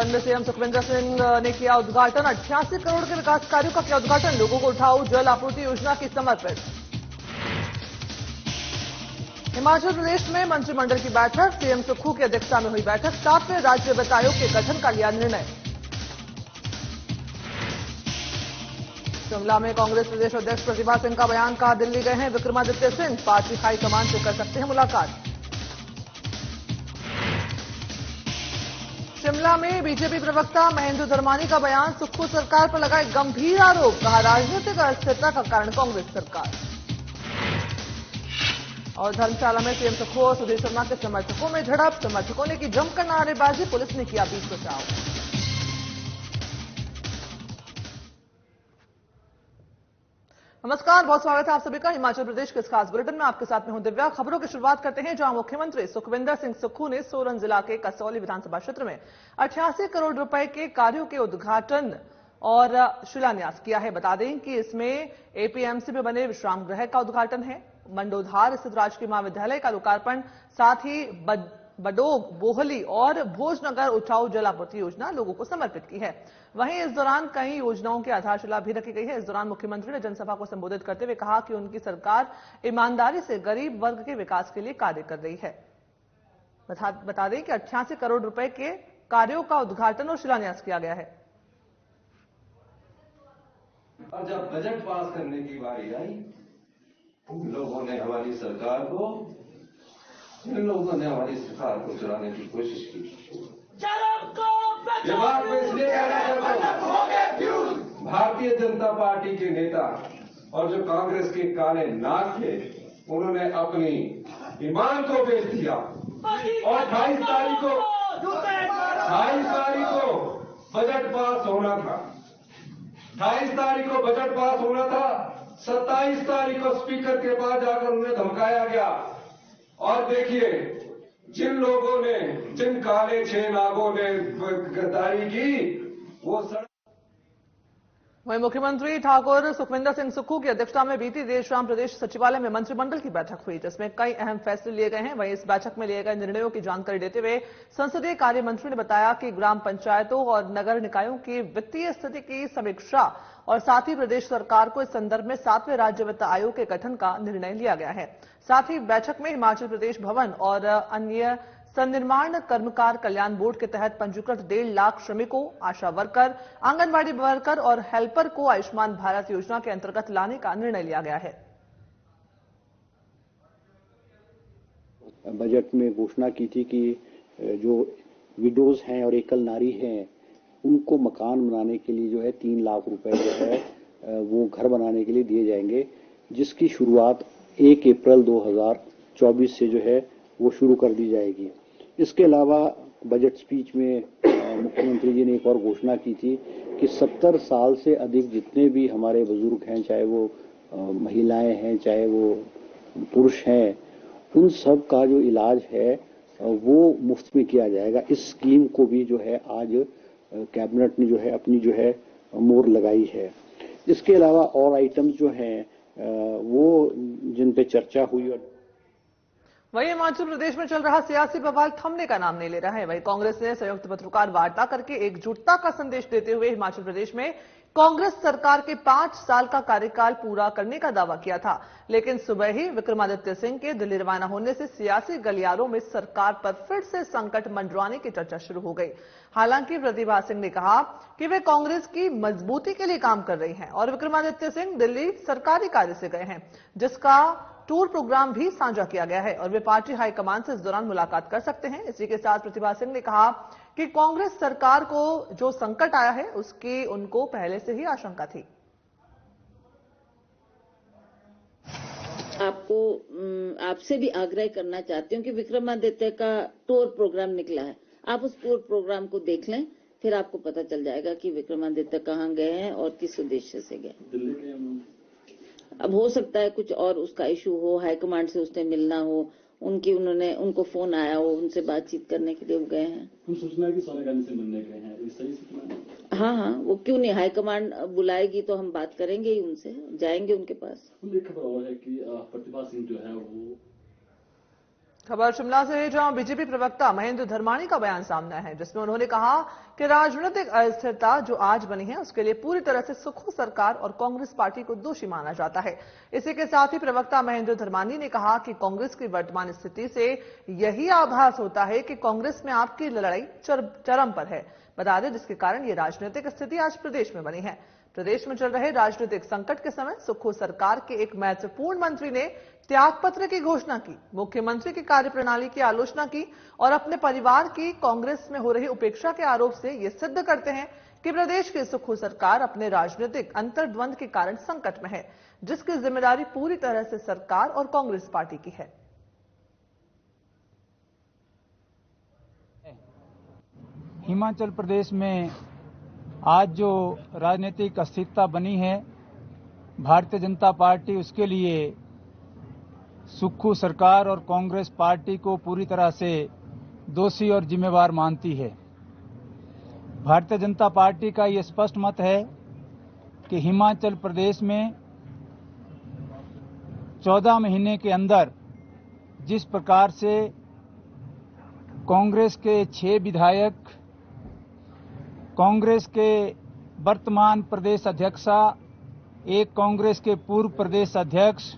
भवन में सीएम सुखविंदर सिंह ने किया उद्घाटन। 88 करोड़ के विकास कार्यों का किया उद्घाटन। लोगों को उठाऊ जल आपूर्ति योजना की समर्पित। हिमाचल प्रदेश में मंत्रिमंडल की बैठक। सीएम सुक्खू की अध्यक्षता में हुई बैठक। 7वें राज्य वित्त आयोग के गठन का लिया निर्णय। शिमला में कांग्रेस प्रदेश अध्यक्ष प्रतिभा सिंह का बयान। कहा दिल्ली गए हैं विक्रमादित्य सिंह, पार्टी हाईकमान से कर सकते हैं मुलाकात। शिमला में बीजेपी प्रवक्ता महेंद्र धर्मानी का बयान। सुक्खू सरकार पर लगाए गंभीर आरोप। कहा राजनीतिक अस्थिरता का कारण कांग्रेस सरकार। और धर्मशाला में सीएम सुक्खू और सुधीर शर्मा के समर्थकों में झड़प। समर्थकों ने की जमकर नारेबाजी, पुलिस ने किया बीच बचाव। नमस्कार, बहुत स्वागत है आप सभी का हिमाचल प्रदेश के इस खास बुलेटिन में। आपके साथ में हूं दिव्या। खबरों की शुरुआत करते हैं जहां मुख्यमंत्री सुखविंदर सिंह सुक्खू ने सोलन जिला के कसौली विधानसभा क्षेत्र में 88 करोड़ रुपए के कार्यों के उद्घाटन और शिलान्यास किया है। बता दें कि इसमें एपीएमसी में बने विश्राम गृह का उद्घाटन है, मंडोधार स्थित राजकीय महाविद्यालय का लोकार्पण, साथ ही बडोग, बोहली और भोजनगर उठाऊ जल आपूर्ति योजना लोगों को समर्पित की है। वहीं इस दौरान कई योजनाओं की आधारशिला भी रखी गई है। इस दौरान मुख्यमंत्री ने जनसभा को संबोधित करते हुए कहा कि उनकी सरकार ईमानदारी से गरीब वर्ग के विकास के लिए कार्य कर रही है। बता दें कि 88 करोड़ रुपए के कार्यों का उद्घाटन और शिलान्यास किया गया है। और जब बजट पास करने की बारी आई, लोगों ने हमारी सरकार को, इन लोगों ने हमारी सरकार को चलाने की कोशिश की। ये बात मैं इसलिए कहना चाहता हूं, भारतीय जनता पार्टी के नेता और जो कांग्रेस के काले नाग थे, उन्होंने अपनी ईमान को बेच दिया। और 28 तारीख को बजट पास होना था। 28 तारीख को बजट पास होना था। 27 तारीख को स्पीकर के पास जाकर उन्हें धमकाया गया। और देखिए, जिन लोगों ने, जिन काले छह नागों ने गद्दारी की, वो वहीं मुख्यमंत्री ठाकुर सुखविंदर सिंह सुक्खू की अध्यक्षता में बीती देर शाम प्रदेश सचिवालय में मंत्रिमंडल की बैठक हुई, जिसमें कई अहम फैसले लिए गए हैं। वहीं इस बैठक में लिए गए निर्णयों की जानकारी देते हुए संसदीय कार्य मंत्री ने बताया कि ग्राम पंचायतों और नगर निकायों की वित्तीय स्थिति की समीक्षा और साथ ही प्रदेश सरकार को इस संदर्भ में 7वें राज्य वित्त आयोग के गठन का निर्णय लिया गया है। साथ ही बैठक में हिमाचल प्रदेश भवन और अन्य सन्निर्माण कर्मकार कल्याण बोर्ड के तहत पंजीकृत 1.5 लाख श्रमिकों, आशा वर्कर, आंगनबाड़ी वर्कर और हेल्पर को आयुष्मान भारत योजना के अंतर्गत लाने का निर्णय लिया गया है। बजट में घोषणा की थी कि जो विडोज हैं और एकल नारी हैं, उनको मकान बनाने के लिए जो है 3 लाख रुपए जो है वो घर बनाने के लिए दिए जाएंगे, जिसकी शुरुआत 1 अप्रैल 2024 से जो है वो शुरू कर दी जाएगी। इसके अलावा बजट स्पीच में मुख्यमंत्री जी ने एक और घोषणा की थी कि 70 साल से अधिक जितने भी हमारे बुजुर्ग हैं, चाहे वो महिलाएं हैं, चाहे वो पुरुष हैं, उन सब का जो इलाज है वो मुफ्त में किया जाएगा। इस स्कीम को भी जो है आज कैबिनेट ने जो है अपनी जो है मोहर लगाई है। इसके अलावा और आइटम्स जो हैं वो जिन पे चर्चा हुई। और वहीं हिमाचल प्रदेश में चल रहा सियासी बवाल थमने का नाम नहीं ले रहा है। वहीं कांग्रेस ने संयुक्त पत्रकार वार्ता करके एकजुटता का संदेश देते हुए हिमाचल प्रदेश में कांग्रेस सरकार के 5 साल का कार्यकाल पूरा करने का दावा किया था, लेकिन सुबह ही विक्रमादित्य सिंह के दिल्ली रवाना होने से सियासी गलियारों में सरकार पर फिर से संकट मंडराने की चर्चा शुरू हो गई। हालांकि प्रतिभा सिंह ने कहा कि वे कांग्रेस की मजबूती के लिए काम कर रही हैं और विक्रमादित्य सिंह दिल्ली सरकारी कार्य से गए हैं, जिसका टूर प्रोग्राम भी साझा किया गया है और वे पार्टी हाईकमान से इस दौरान मुलाकात कर सकते हैं। इसी के साथ प्रतिभा सिंह ने कहा कि कांग्रेस सरकार को जो संकट आया है उसकी उनको पहले से ही आशंका थी। आपसे भी आग्रह करना चाहती हूँ कि विक्रमादित्य का टूर प्रोग्राम निकला है, आप उस टूर प्रोग्राम को देख लें, फिर आपको पता चल जाएगा कि विक्रमादित्य कहाँ गए हैं और किस उद्देश्य से गए। दिल्ली गए। अब हो सकता है कुछ और उसका इशू हो, हाईकमांड से उसने मिलना हो, उनको फोन आया हो, उनसे बातचीत करने के लिए वो गए हैं। हम सोचना है कि सोनिया गांधी से मिलने गए हैं, इस तरह से। हाँ, वो क्यों नहीं, हाईकमांड बुलाएगी तो हम बात करेंगे ही, उनसे जाएंगे उनके पास। एक खबर और है कि प्रतिभा सिंह जो है वो खबर शिमला से है, जहां बीजेपी प्रवक्ता महेंद्र धर्माणी का बयान सामने है, जिसमें उन्होंने कहा कि राजनीतिक अस्थिरता जो आज बनी है उसके लिए पूरी तरह से सुक्खू सरकार और कांग्रेस पार्टी को दोषी माना जाता है। इसी के साथ ही प्रवक्ता महेंद्र धर्माणी ने कहा कि कांग्रेस की वर्तमान स्थिति से यही आभास होता है कि कांग्रेस में आपकी लड़ाई चरम पर है। बता दें, जिसके कारण ये राजनीतिक स्थिति आज प्रदेश में बनी है। प्रदेश में चल रहे राजनीतिक संकट के समय सुक्खू सरकार के एक महत्वपूर्ण मंत्री ने त्यागपत्र की घोषणा की, मुख्यमंत्री की कार्यप्रणाली की आलोचना की और अपने परिवार की कांग्रेस में हो रही उपेक्षा के आरोप से ये सिद्ध करते हैं कि प्रदेश की सुक्खू सरकार अपने राजनीतिक अंतर्द्वंद के कारण संकट में है, जिसकी जिम्मेदारी पूरी तरह से सरकार और कांग्रेस पार्टी की है। हिमाचल प्रदेश में आज जो राजनीतिक अस्थिरता बनी है, भारतीय जनता पार्टी उसके लिए सुक्खू सरकार और कांग्रेस पार्टी को पूरी तरह से दोषी और जिम्मेवार मानती है। भारतीय जनता पार्टी का ये स्पष्ट मत है कि हिमाचल प्रदेश में 14 महीने के अंदर जिस प्रकार से कांग्रेस के 6 विधायक, कांग्रेस के वर्तमान प्रदेश अध्यक्षा, एक कांग्रेस के पूर्व प्रदेश अध्यक्ष,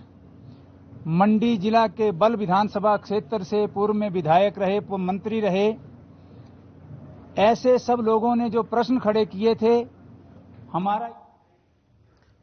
मंडी जिला के बल विधानसभा क्षेत्र से पूर्व में विधायक रहे, मंत्री रहे, ऐसे सब लोगों ने जो प्रश्न खड़े किए थे, हमारा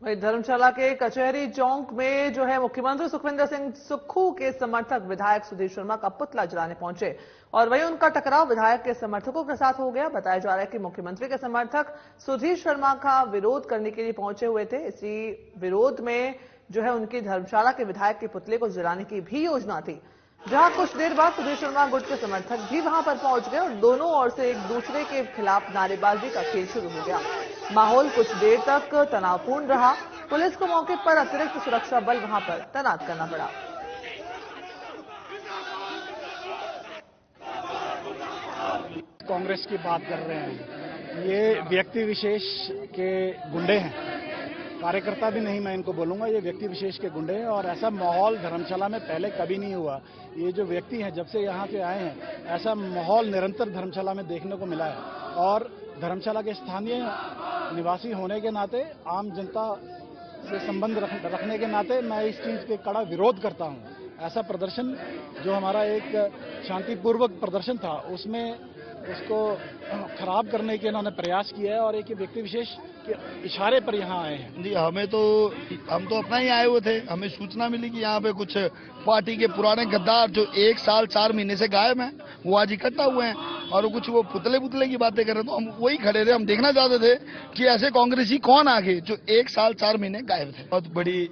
वही धर्मशाला के कचहरी चौक में जो है मुख्यमंत्री सुखविंदर सिंह सुक्खू के समर्थक विधायक सुधीर शर्मा का पुतला जलाने पहुंचे और वहीं उनका टकराव विधायक के समर्थकों के साथ हो गया। बताया जा रहा है कि मुख्यमंत्री के समर्थक सुधीर शर्मा का विरोध करने के लिए पहुंचे हुए थे। इसी विरोध में जो है उनकी धर्मशाला के विधायक के पुतले को जलाने की भी योजना थी, जहां कुछ देर बाद सुधीर शर्मा गुट के समर्थक भी वहां पर पहुंच गए और दोनों ओर से एक दूसरे के खिलाफ नारेबाजी का खेल शुरू हो गया। माहौल कुछ देर तक तनावपूर्ण रहा। पुलिस को मौके पर अतिरिक्त सुरक्षा बल वहां पर तैनात करना पड़ा। कांग्रेस की बात कर रहे हैं, ये व्यक्ति विशेष के गुंडे हैं, कार्यकर्ता भी नहीं मैं इनको बोलूंगा, ये व्यक्ति विशेष के गुंडे हैं और ऐसा माहौल धर्मशाला में पहले कभी नहीं हुआ। ये जो व्यक्ति हैं जब से यहाँ पे आए हैं, ऐसा माहौल निरंतर धर्मशाला में देखने को मिला है और धर्मशाला के स्थानीय निवासी होने के नाते, आम जनता से संबंध रखने के नाते मैं इस चीज के कड़ा विरोध करता हूँ। ऐसा प्रदर्शन जो हमारा एक शांतिपूर्वक प्रदर्शन था, उसमें उसको खराब करने के इन्होंने प्रयास किया है और एक व्यक्ति विशेष के इशारे पर यहाँ आए हैं। जी, हम तो अपना ही आए हुए थे। हमें सूचना मिली कि यहाँ पे कुछ पार्टी के पुराने गद्दार जो 1 साल 4 महीने से गायब हैं, वो आज इकट्ठा हुए हैं और कुछ वो पुतले की बातें कर रहे थे। तो हम वही खड़े थे, हम देखना चाहते थे कि ऐसे कांग्रेसी कौन आगे जो 1 साल 4 महीने गायब थे। बहुत बड़ी।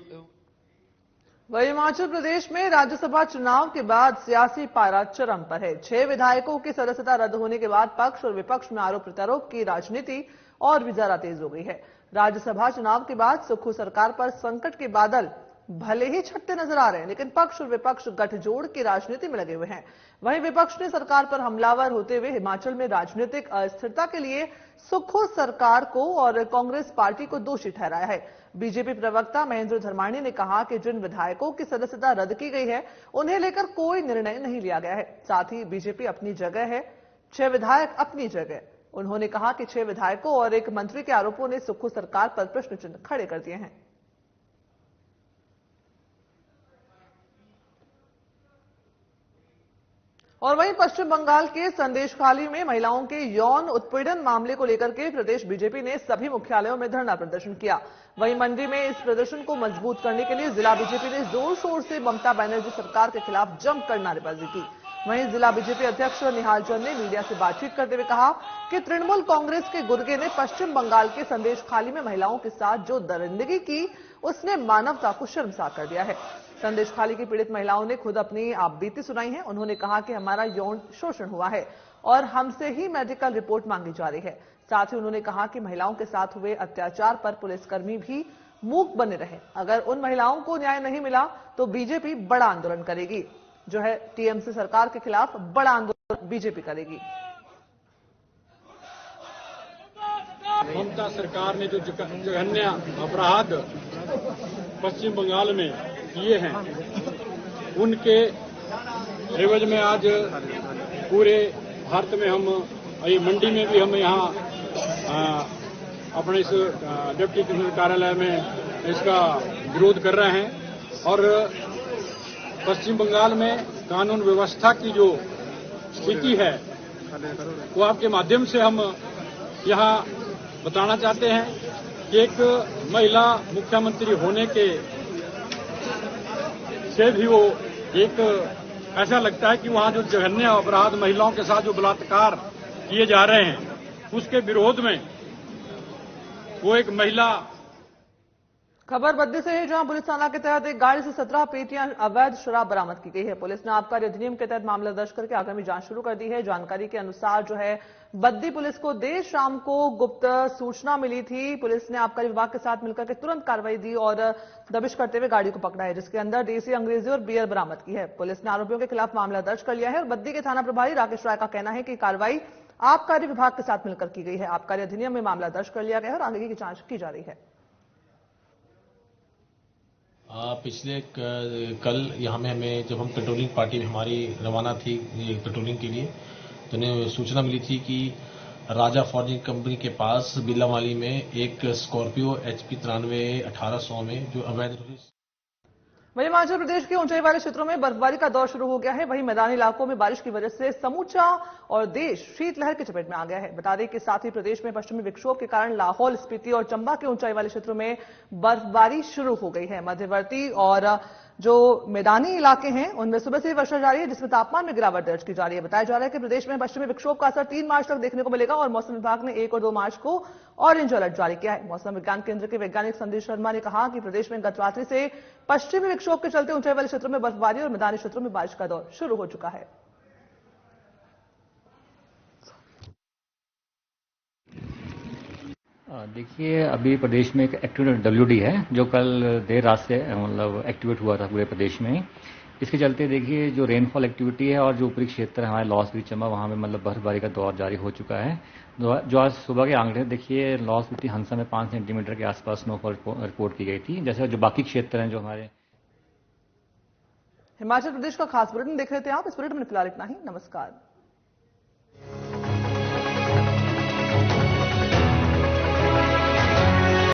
वही हिमाचल प्रदेश में राज्यसभा चुनाव के बाद सियासी पारा चरम पर है। 6 विधायकों की सदस्यता रद्द होने के बाद पक्ष और विपक्ष में आरोप प्रत्यारोप की राजनीति और भी ज्यादा तेज हो गई है। राज्यसभा चुनाव के बाद सुक्खू सरकार पर संकट के बादल भले ही छटते नजर आ रहे हैं, लेकिन पक्ष और विपक्ष गठजोड़ की राजनीति में लगे हुए हैं। वहीं विपक्ष ने सरकार पर हमलावर होते हुए हिमाचल में राजनीतिक अस्थिरता के लिए सुक्खू सरकार को और कांग्रेस पार्टी को दोषी ठहराया है। बीजेपी प्रवक्ता महेंद्र धर्माणी ने कहा कि जिन विधायकों की सदस्यता रद्द की गई है, उन्हें लेकर कोई निर्णय नहीं लिया गया है। साथ ही बीजेपी अपनी जगह है, 6 विधायक अपनी जगह। उन्होंने कहा कि 6 विधायकों और एक मंत्री के आरोपों ने सुक्खू सरकार पर प्रश्न चिन्ह खड़े कर दिए हैं। और वहीं पश्चिम बंगाल के संदेशखाली में महिलाओं के यौन उत्पीड़न मामले को लेकर के प्रदेश बीजेपी ने सभी मुख्यालयों में धरना प्रदर्शन किया। वहीं मंडी में इस प्रदर्शन को मजबूत करने के लिए जिला बीजेपी ने जोर शोर से ममता बनर्जी सरकार के खिलाफ जमकर नारेबाजी की। वहीं जिला बीजेपी अध्यक्ष निहाल चंद ने मीडिया से बातचीत करते हुए कहा कि तृणमूल कांग्रेस के गुर्गे ने पश्चिम बंगाल के संदेशखाली में महिलाओं के साथ जो दरिंदगी की, उसने मानवता को शर्मसार कर दिया है। संदेशखाली की पीड़ित महिलाओं ने खुद अपनी आपबीती सुनाई है। उन्होंने कहा कि हमारा यौन शोषण हुआ है और हमसे ही मेडिकल रिपोर्ट मांगी जा रही है। साथ ही उन्होंने कहा कि महिलाओं के साथ हुए अत्याचार पर पुलिसकर्मी भी मूक बने रहे। अगर उन महिलाओं को न्याय नहीं मिला तो बीजेपी बड़ा आंदोलन करेगी। जो है टीएमसी सरकार के खिलाफ बड़ा आंदोलन बीजेपी करेगी। ममता सरकार ने जो जघन्य अपराध पश्चिम बंगाल में किए हैं, उनके एवज में आज पूरे भारत में हम ये मंडी में भी हम यहाँ अपने इस डिप्टी कमिश्नर कार्यालय में इसका विरोध कर रहे हैं और पश्चिम बंगाल में कानून व्यवस्था की जो स्थिति है वो आपके माध्यम से हम यहाँ बताना चाहते हैं कि एक महिला मुख्यमंत्री होने के से भी वो एक ऐसा लगता है कि वहाँ जो जघन्य अपराध महिलाओं के साथ जो बलात्कार किए जा रहे हैं उसके विरोध में वो एक महिला। खबर बद्दी से है, जहां पुलिस थाना के तहत एक गाड़ी से 17 पेटियां अवैध शराब बरामद की गई है। पुलिस ने आबकारी अधिनियम के तहत मामला दर्ज करके आगामी जांच शुरू कर दी है। जानकारी के अनुसार जो है बद्दी पुलिस को देर शाम को गुप्त सूचना मिली थी। पुलिस ने आबकारी विभाग के साथ मिलकर के तुरंत कार्रवाई दी और दबिश करते हुए गाड़ी को पकड़ा है, जिसके अंदर देसी अंग्रेजी और बियर बरामद की है। पुलिस ने आरोपियों के खिलाफ मामला दर्ज कर लिया है और बद्दी के थाना प्रभारी राकेश राय का कहना है कि कार्रवाई आबकारी विभाग के साथ मिलकर की गई है। आबकारी अधिनियम में मामला दर्ज कर लिया गया है और आगे की जांच की जा रही है। पिछले कल यहाँ में हमें जब हम पेट्रोलिंग पार्टी में हमारी रवाना थी पेट्रोलिंग के लिए, तो उन्हें सूचना मिली थी कि राजा फॉर्जिंग कंपनी के पास बिलामाली में एक स्कॉर्पियो HP 93 1800 में जो अवैध। वहीं हिमाचल प्रदेश के ऊंचाई वाले क्षेत्रों में बर्फबारी का दौर शुरू हो गया है। वहीं मैदानी इलाकों में बारिश की वजह से समूचा और देश शीतलहर की चपेट में आ गया है। बता दें कि साथ ही प्रदेश में पश्चिमी विक्षोभ के कारण लाहौल स्पीति और चंबा के ऊंचाई वाले क्षेत्रों में बर्फबारी शुरू हो गई है। मध्यवर्ती और जो मैदानी इलाके हैं उनमें सुबह से वर्षा जारी है, जिसमें तापमान में गिरावट दर्ज की जा रही है। बताया जा रहा है कि प्रदेश में पश्चिमी विक्षोभ का असर 3 मार्च तक देखने को मिलेगा और मौसम विभाग ने 1 और 2 मार्च को ऑरेंज अलर्ट जारी किया है। मौसम विज्ञान केंद्र के वैज्ञानिक संदेश शर्मा ने कहा कि प्रदेश में गत रात्रि से पश्चिमी विक्षोभ के चलते ऊंचाई वाले क्षेत्रों में बर्फबारी और मैदानी क्षेत्रों में बारिश का दौर शुरू हो चुका है। देखिए, अभी प्रदेश में एक एक्टिवेट WD है जो कल देर रात से मतलब एक्टिवेट हुआ था पूरे प्रदेश में। इसके चलते देखिए जो रेनफॉल एक्टिविटी है और जो ऊपरी क्षेत्र है हमारे लाहौल स्पीति चंबा, वहाँ में मतलब बर्फबारी का दौर जारी हो चुका है। जो आज सुबह के आंकड़े देखिए, लाहौल स्पीति हंसा में 5 सेंटीमीटर के आसपास स्नोफॉल रिपोर्ट की गई थी। जैसे जो बाकी क्षेत्र हैं जो हमारे। हिमाचल प्रदेश का खास बुलेटिन देख रहे थे आप। इस बुलेटिन में फिलहाल इतना ही। नमस्कार।